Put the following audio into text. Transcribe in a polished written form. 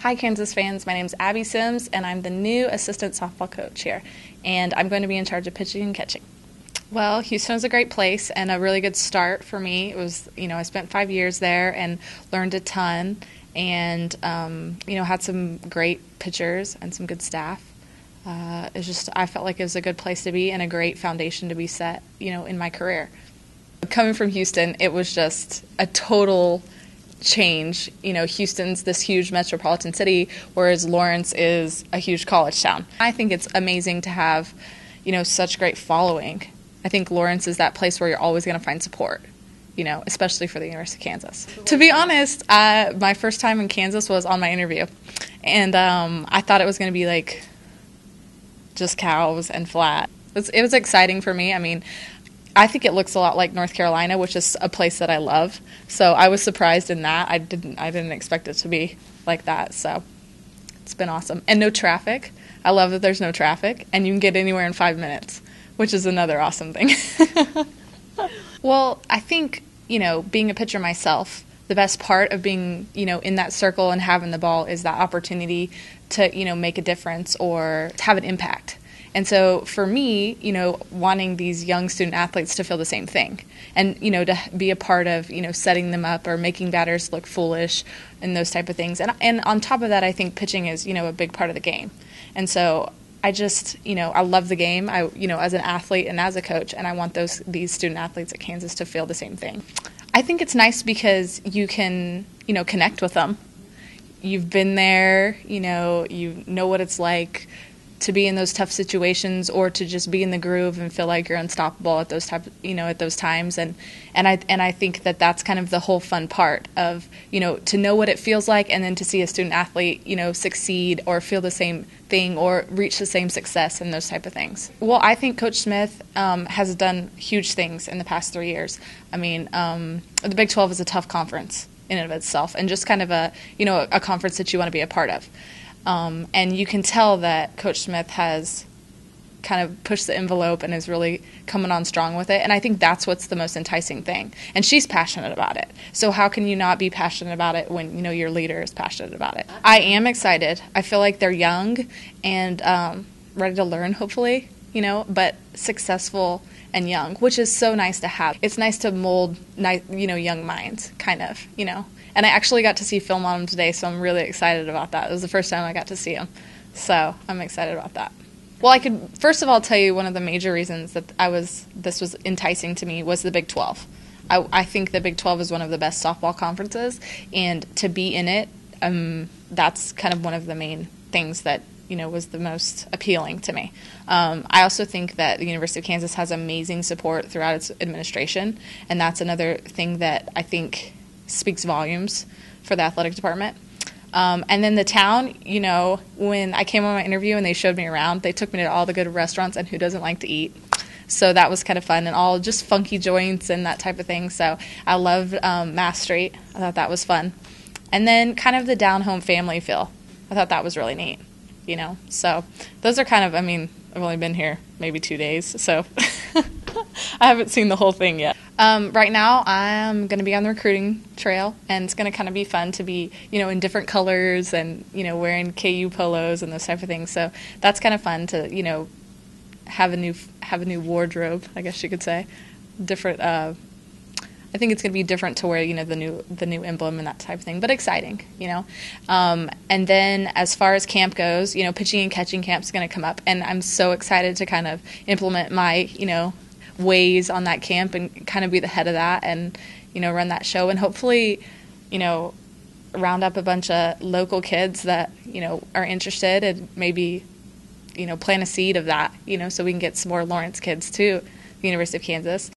Hi Kansas fans, my name is Abbie Sims and I'm the new assistant softball coach here, and I'm going to be in charge of pitching and catching. Well, Houston was a great place and a really good start for me. It was, I spent 5 years there and learned a ton and, had some great pitchers and some good staff. I felt like it was a good place to be and a great foundation to be set, in my career. Coming from Houston, it was just a total change. Houston's this huge metropolitan city, whereas Lawrence is a huge college town. I think it's amazing to have, such great following. I think Lawrence is that place where you're always going to find support, especially for the University of Kansas. To be honest, my first time in Kansas was on my interview, and I thought it was going to be like just cows and flat. It was exciting for me. I think it looks a lot like North Carolina, which is a place that I love. So I was surprised in that. I didn't expect it to be like that. So it's been awesome. And no traffic. I love that there's no traffic and you can get anywhere in 5 minutes, which is another awesome thing. Well, I think, being a pitcher myself, the best part of being, in that circle and having the ball is that opportunity to, make a difference or to have an impact. And so for me, wanting these young student athletes to feel the same thing and, to be a part of, setting them up or making batters look foolish and those type of things. And on top of that, I think pitching is, a big part of the game. And so I just, I love the game, as an athlete and as a coach, and I want these student athletes at Kansas to feel the same thing. I think it's nice because you can, connect with them. You've been there, you know what it's like to be in those tough situations or to just be in the groove and feel like you're unstoppable at those times. And I think that that's kind of the whole fun part of, to know what it feels like and then to see a student athlete, succeed or feel the same thing or reach the same success and those type of things. Well, I think Coach Smith has done huge things in the past 3 years. The Big 12 is a tough conference in and of itself and just kind of a conference that you want to be a part of. And you can tell that Coach Smith has kind of pushed the envelope and is really coming on strong with it. And I think that's what's the most enticing thing. And she's passionate about it. So how can you not be passionate about it when, your leader is passionate about it? I am excited. I feel like they're young and ready to learn, hopefully, but successful and young, which is so nice to have. It's nice to mold, young minds, kind of, And I actually got to see film on him today, so I'm really excited about that. It was the first time I got to see him, so I'm excited about that. Well, I could first of all tell you one of the major reasons that this was enticing to me was the Big 12. I think the Big 12 is one of the best softball conferences, and to be in it, that's kind of one of the main things that was the most appealing to me. I also think that the University of Kansas has amazing support throughout its administration, and that's another thing that I think speaks volumes for the athletic department. And then the town, when I came on my interview and they showed me around, they took me to all the good restaurants, and who doesn't like to eat? So that was kind of fun, and all just funky joints and that type of thing. So I loved Mass Street. I thought that was fun. And then kind of the down-home family feel. I thought that was really neat, So those are kind of, I've only been here maybe 2 days, so I haven't seen the whole thing yet. Right now, I'm going to be on the recruiting trail, and it's going to kind of be fun to be, in different colors and, wearing KU polos and those type of things. So that's kind of fun to, have a new wardrobe, I guess you could say. Different. I think it's going to be different to wear, the new emblem and that type of thing, but exciting, And then as far as camp goes, pitching and catching camp is going to come up, and I'm so excited to kind of implement my, ways on that camp and kind of be the head of that and, run that show and hopefully, round up a bunch of local kids that, are interested and maybe, plant a seed of that, so we can get some more Lawrence kids to the University of Kansas.